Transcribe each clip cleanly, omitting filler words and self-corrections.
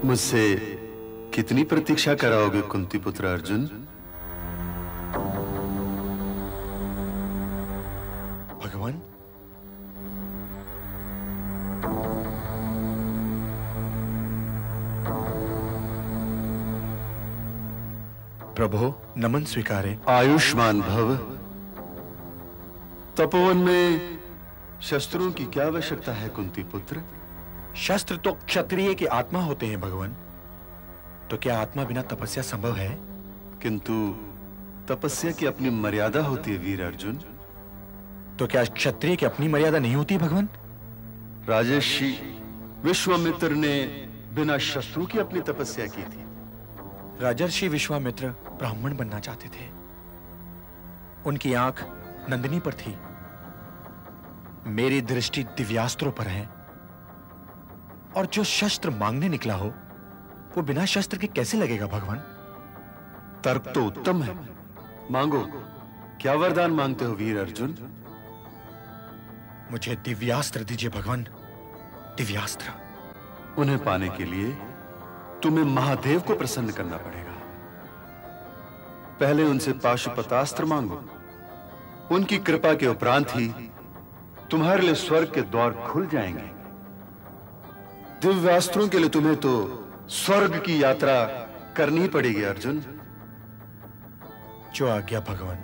मुझसे कितनी प्रतीक्षा कराओगे कुंती पुत्र अर्जुन? भगवान, प्रभु नमन स्वीकारे। आयुष्मान भव। तपोवन में शस्त्रों की क्या आवश्यकता है कुंती पुत्र? शस्त्र तो क्षत्रिय की आत्मा होते हैं भगवान। तो क्या आत्मा बिना तपस्या संभव है? किंतु तपस्या की अपनी मर्यादा होती है वीर अर्जुन। तो क्या क्षत्रिय की अपनी मर्यादा नहीं होती भगवान? राजर्षि विश्वामित्र ने बिना शस्त्रों की अपनी तपस्या की थी। राजर्षि विश्वामित्र ब्राह्मण बनना चाहते थे। उनकी आंख नंदिनी पर थी। मेरी दृष्टि दिव्यास्त्रों पर है। और जो शस्त्र मांगने निकला हो वो बिना शस्त्र के कैसे लगेगा भगवान? तर्क तो उत्तम है। मांगो, क्या वरदान मांगते हो वीर अर्जुन? मुझे दिव्यास्त्र दीजिए भगवान, दिव्यास्त्र। उन्हें पाने के लिए तुम्हें महादेव को प्रसन्न करना पड़ेगा। पहले उनसे पाशुपतास्त्र मांगो। उनकी कृपा के उपरांत ही तुम्हारे लिए स्वर्ग के द्वार खुल जाएंगे। दिव्यास्त्रों के लिए तुम्हें तो स्वर्ग की यात्रा करनी पड़ेगी अर्जुन। जो आज्ञा भगवान।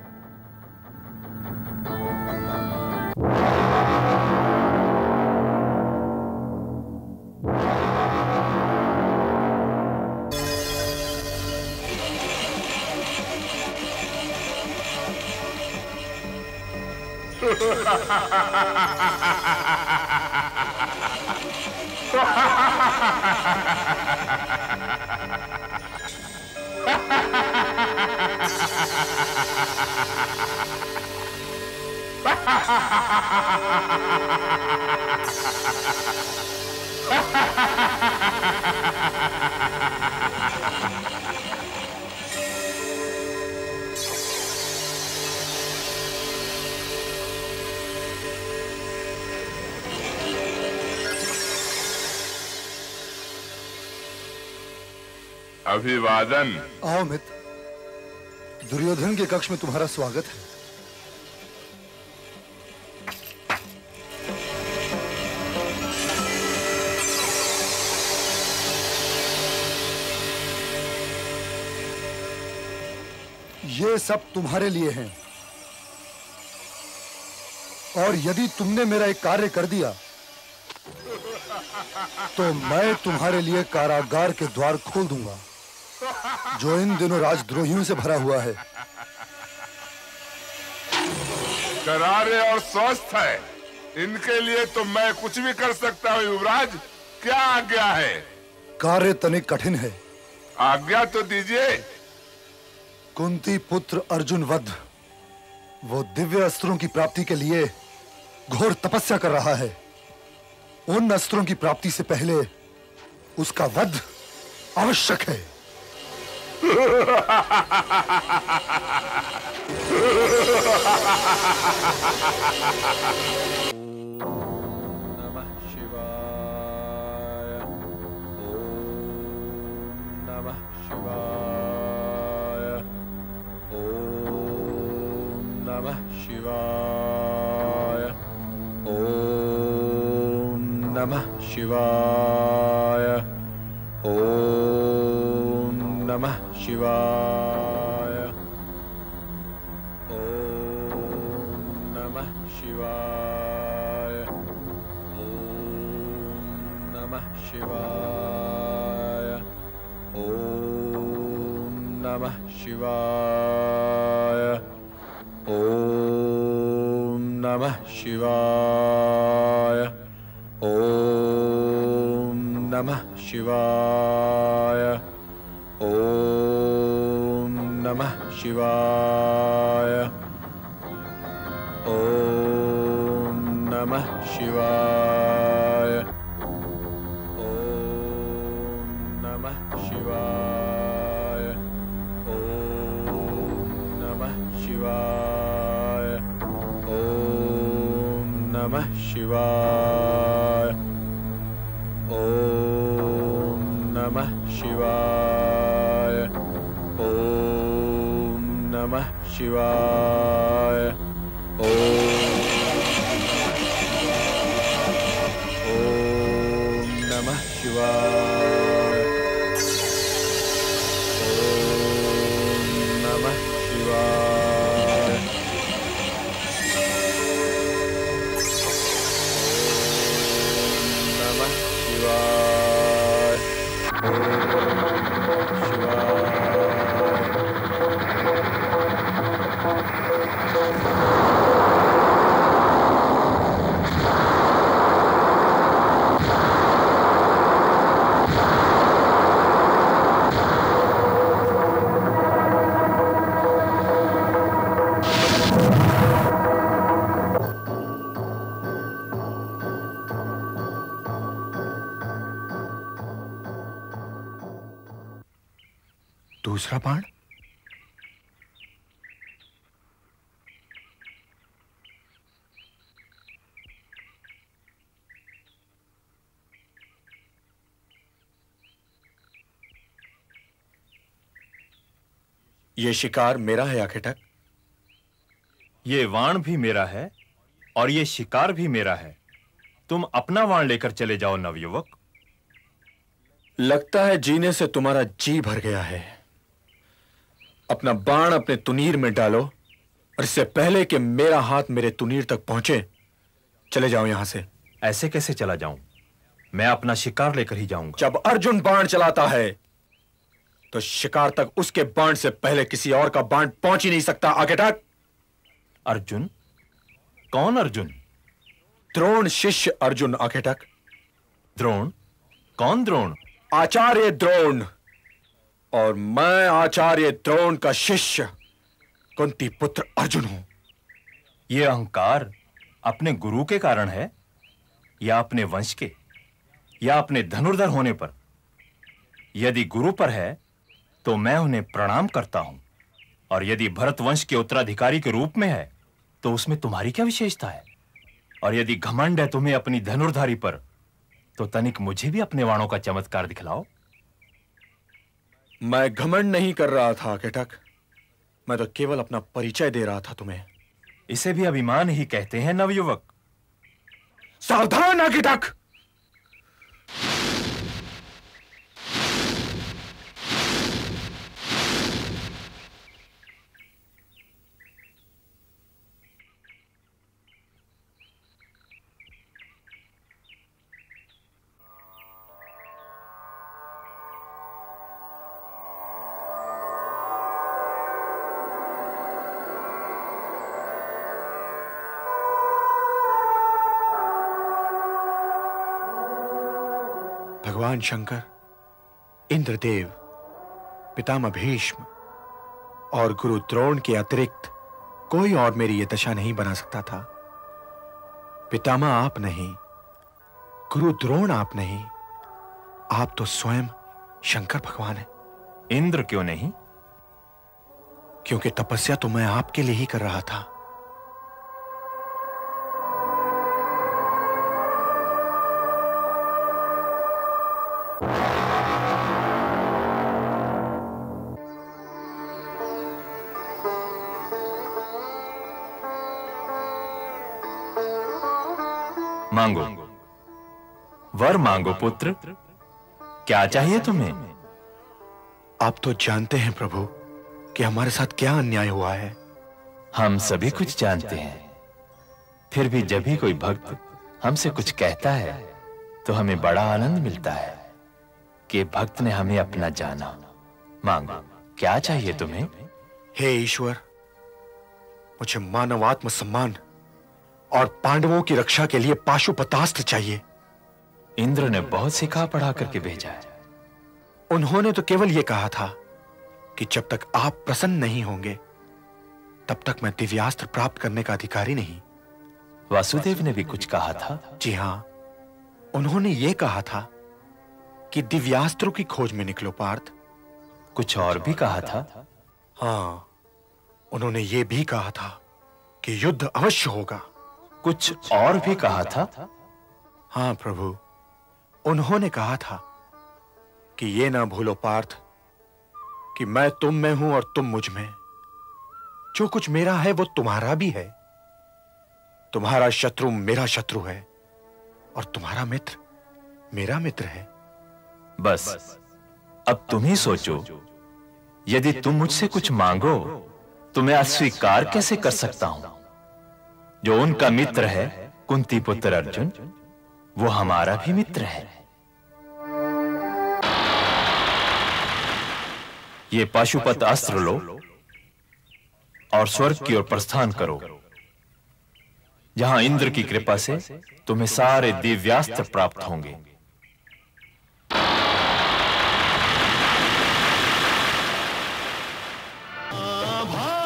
अभिवादन। आओ मित्र, दुर्योधन के कक्ष में तुम्हारा स्वागत है। ये सब तुम्हारे लिए हैं। और यदि तुमने मेरा एक कार्य कर दिया तो मैं तुम्हारे लिए कारागार के द्वार खोल दूंगा, जो इन दिनों राजद्रोहियों से भरा हुआ है। करारे और स्वस्थ है, इनके लिए तो मैं कुछ भी कर सकता हूँ युवराज। क्या आज्ञा है? कार्य तनिक कठिन है। आज्ञा तो दीजिए। कुंती पुत्र अर्जुन वध, वो दिव्य अस्त्रों की प्राप्ति के लिए घोर तपस्या कर रहा है। उन अस्त्रों की प्राप्ति से पहले उसका वध आवश्यक है। नमः शिवाय। ओम नमः शिवाय। ओम नमः शिवाय। ओम नमः शिवाय। ओम नमः शिवाय। ओम नमः शिवाय। ओम नमः शिवाय। ओम नमः शिवाय। ओम नमः शिवाय। ओम नमः शिवाय। ओम नमः शिवाय। ओम नमः शिवाय। ओम नमः शिवाय। ओम नमः शिवाय। ओम नमः शिवाय। ओम नमः नमः शिवाय। ओम नमः शिवाय। ओम नमः शिवाय। नमः शिवाय। दूसरा बाण? ये शिकार मेरा है आखेटक। ये वाण भी मेरा है और ये शिकार भी मेरा है। तुम अपना वाण लेकर चले जाओ नवयुवक। लगता है जीने से तुम्हारा जी भर गया है। अपना बाण अपने तुनीर में डालो और इससे पहले कि मेरा हाथ मेरे तुनीर तक पहुंचे चले जाओ यहां से। ऐसे कैसे चला जाऊं? मैं अपना शिकार लेकर ही जाऊंगा। जब अर्जुन बाण चलाता है तो शिकार तक उसके बाण से पहले किसी और का बाण पहुंच ही नहीं सकता आखेटक। अर्जुन? कौन अर्जुन? द्रोण शिष्य अर्जुन आखेटक। द्रोण? कौन द्रोण? आचार्य द्रोण। और मैं आचार्य द्रोण का शिष्य कुंती पुत्र अर्जुन हूं। यह अहंकार अपने गुरु के कारण है या अपने वंश के या अपने धनुर्धर होने पर? यदि गुरु पर है तो मैं उन्हें प्रणाम करता हूं, और यदि भरत वंश के उत्तराधिकारी के रूप में है तो उसमें तुम्हारी क्या विशेषता है? और यदि घमंड है तुम्हें अपनी धनुर्धारी पर तो तनिक मुझे भी अपने वाणों का चमत्कार दिखलाओ। मैं घमंड नहीं कर रहा था आखेटक। मैं तो केवल अपना परिचय दे रहा था तुम्हें। इसे भी अभिमान ही कहते हैं नवयुवक। सावधान आखेटक। भगवान शंकर, इंद्रदेव, पितामह भीष्म और गुरु द्रोण के अतिरिक्त कोई और मेरी यह दशा नहीं बना सकता था। पितामह आप नहीं, गुरु द्रोण आप नहीं, आप तो स्वयं शंकर भगवान हैं। इंद्र क्यों नहीं? क्योंकि तपस्या तो मैं आपके लिए ही कर रहा था। मांगो, वर मांगो पुत्र। क्या चाहिए तुम्हें? आप तो जानते हैं प्रभु कि हमारे साथ क्या अन्याय हुआ है। हम सभी कुछ जानते हैं, फिर भी जब भी कोई भक्त हमसे कुछ कहता है तो हमें बड़ा आनंद मिलता है कि भक्त ने हमें अपना जाना। मांगो, क्या चाहिए तुम्हें? हे ईश्वर, मुझे मानवात्म सम्मान और पांडवों की रक्षा के लिए पाशुपतास्त्र चाहिए। इंद्र ने बहुत सिखा पढ़ा करके भेजा है। उन्होंने तो केवल यह कहा था कि जब तक आप प्रसन्न नहीं होंगे तब तक मैं दिव्यास्त्र प्राप्त करने का अधिकारी नहीं। वासुदेव ने भी कुछ कहा था। जी हां, उन्होंने यह कहा था कि दिव्यास्त्रों की खोज में निकलो पार्थ। कुछ और भी कहा था। हां, उन्होंने यह भी कहा था कि युद्ध अवश्य होगा। कुछ और भी कहा था। हां प्रभु, उन्होंने कहा था कि ये ना भूलो पार्थ कि मैं तुम में हूं और तुम मुझ में। जो कुछ मेरा है वो तुम्हारा भी है। तुम्हारा शत्रु मेरा शत्रु है और तुम्हारा मित्र मेरा मित्र है। बस अब तुम ही सोचो, यदि तुम मुझसे कुछ मांगो तो मैं अस्वीकार कैसे कर सकता हूं? जो उनका मित्र है कुंती पुत्र अर्जुन, वो हमारा भी मित्र है। ये पाशुपत अस्त्र लो और स्वर्ग की ओर प्रस्थान करो, जहां इंद्र की कृपा से तुम्हें सारे दिव्यास्त्र प्राप्त होंगे। भाई